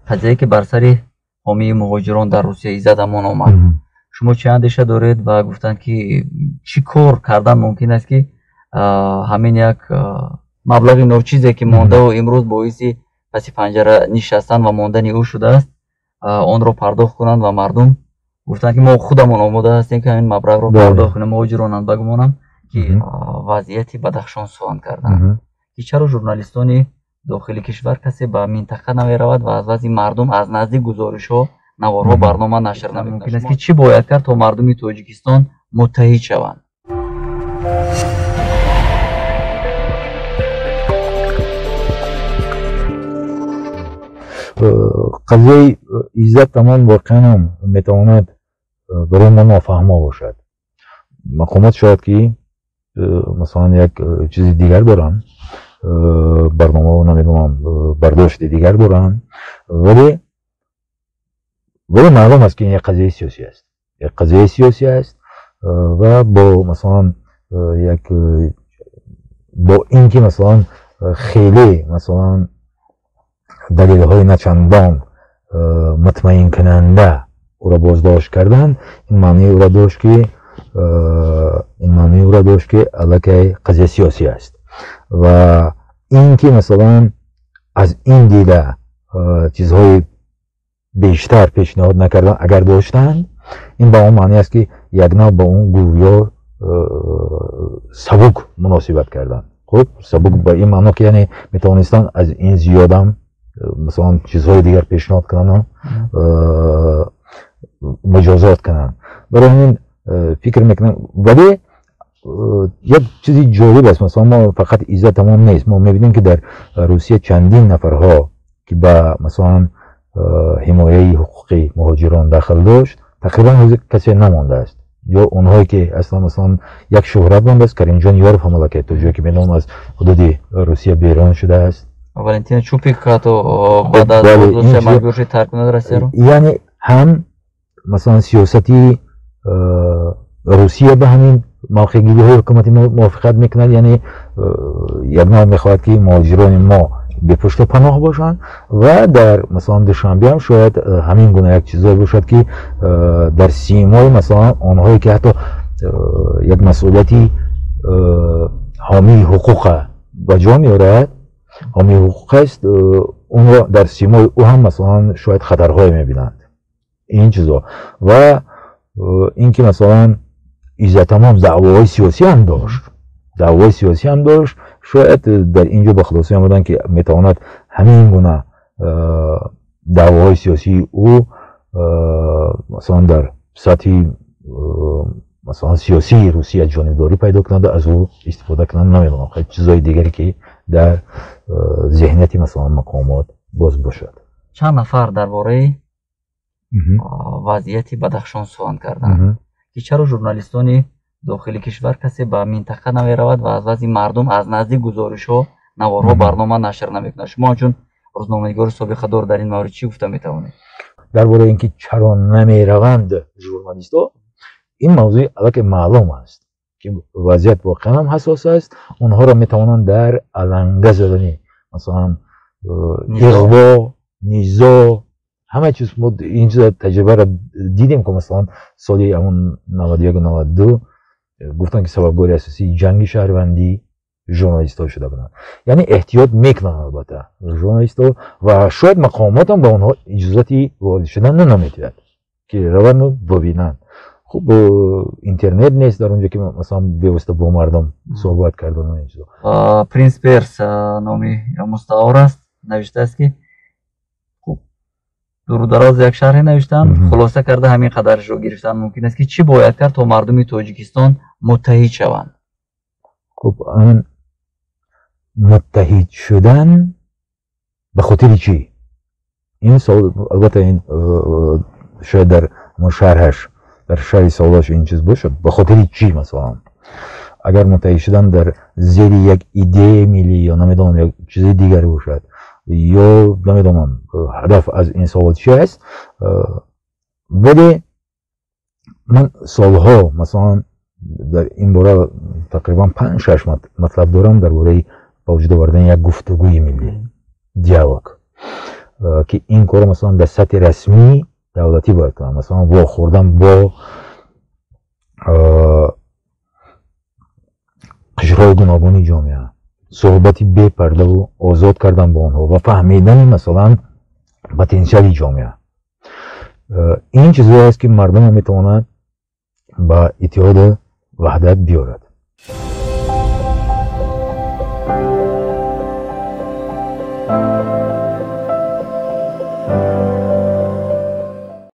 قضیه که بر سر حامی مهاجران در روسیه ایزدمان آمد، شما چه اندیشه دارید و گفتند که چی کار کردن ممکن است که همین یک مبلغ ناچیزی که مانده و امروز باعث پس پنجره نشستن و ماندن او شده است آن را پرداخت کنند و مردم گفتند که ما خودمون آماده هستیم که همین مبلغ را پرداخت کنیم. مهاجران بگمانم که وضعیتی بدخشان سوال کردند که چرا ژورنالیستان داخل کشور کسی به منطقه نمی رود و از وضع مردم از نزدیک گزارش ها نوارها برنامه نشر نمی ممکن است که چی باید کرد تا مردم تاجیکستان متحد شوند؟ قضیه ایزد تمام واقعا هم میتواند برای ما نافهمه باشد. مقامات شاید که مثلا یک چیز دیگر دارن، برنامه و نمیدونم برداشت دیگر دارن، ولی معلوم است که این یک قضیه سیاسی است، یک قضیه سیاسی است و با مثلا با اینکه مثلا خیلی مثلا دلیل های نچندان مطمئن کننده او را بازداشت کردن، این معنی او را داشت که علاقه قضیه سیاسی است و اینکه مثلا از این دیده چیزهای بیشتر پیشنهاد نکردن اگر داشتند، این با اون معنی است که یک نوع با اون گویا سبک مناسبت کردن. خب سبک با این معنی که یعنی میتوانستن از این زیادم مثلا چیزهای دیگر پیشنهاد کنن، مجازات کنن. برای همین فکر میکنم. ولی یک چیزی جالب است، مثلا ما فقط ایزد تمام نیست، ما میبینیم که در روسیه چندین نفرها که به مثلا حمایه حقوقی مهاجران داخل داشت تقریبا کسی نمانده است، یا اونهایی که اصلا مثلا یک شهرت مانده است. کریم یارف حمله تا جایی که میدونم از حدود روسیه بیرون شده است. والنتین چوپیک تو بعد از بازداشت مجبور شد ترک کنه روسیه رو. یعنی هم مثلا سیاستی روسیه به همین موقعگیری های حکومتی موافقت میکنند، یعنی یک نوع میخواهد که مهاجران ما به پشت پناه باشند و در مثلا دوشنبه هم شاید همین گونه یک چیزایی باشد که در سیمای مثلا آنهایی که حتی یک مسئولیتی حامی حقوق به جا میارد، حامی حقوق است، اون را در سیمای او هم مثلا شاید خطرهای میبینند این چیزا. و اینکه مثلا ایزد تمام دعوای سیاسی هم داشت، شاید در اینجا به خلاصی آمدن که میتواند همین گونه دعوای سیاسی او مثلا در سطح مثلا سیاسی روسیه جانبداری پیدا کنند، از او استفاده کنند. نمیدونم خیلی چیزای دیگری که در ذهنیت مثلا مقامات باز باشد. چند نفر درباره وضعیت بدخشان سوال کردند که چرا ژورنالیستان داخل کشور کسی به منطقه نمی رود و از وضع مردم از نزدیک گزارش ها نوارها برنامه نشر نمیکنه. شما چون روزنامه‌نگار سابقه دار در این مورد چی گفته میتوانید؟ درباره اینکه چرا نمی روند ژورنالیست‌ها، این موضوع البته معلوم است که وضعیت واقعا هم حساس است. اونها را میتوانند در علنگه زدنی مثلا اغوا، نیزا، همه چیز. ما این تجربه را دیدیم که مثلا سالی همون 91 و 92 گفتن که سببگاری اساسی جنگ شهروندی ژورنالیست ها شده بودن. یعنی احتیاط میکنن البته ژورنالیست ها و شاید مقامات هم به اونها اجازتی وارد شدن نمیدهد که روند رو ببینن. خب اینترنت نیست در اونجا که مثلا بیوسته با مردم صحبت کردن و اینجا. پرینس پیرس نامی مستعار است، نوشته است که دور و دراز یک شرح نوشتن، خلاصه کرده همین قدرش رو گرفتن. ممکن است که چی باید کرد تا مردم تاجیکستان متحد شوند؟ خب همین متحد شدن به خاطر چی؟ این سوال البته این شاید در شرحش در شرح سوالش این چیز باشه، به خاطر چی؟ مثلا اگر متحد شدن در زیر یک ایده ملی یا نمیدونم یک چیز دیگر باشد یا نمیدونم هدف از این سوال چی است. ولی من سالها مثلا در این باره تقریبا 5-6 مطلب دارم درباره با وجود آوردن یک گفتگوی ملی، دیالوگ. که این کار مثلا در سطح رسمی دولتی باید کنن، مثلا واخوردن با قشرهای گوناگونی جامعه، صحبتی بی پرده و آزاد کردن با آنها و فهمیدن مثلا پتانسیل جامعه. این چیزی است که مردم هم میتونن با اتحاد وحدت بیارد.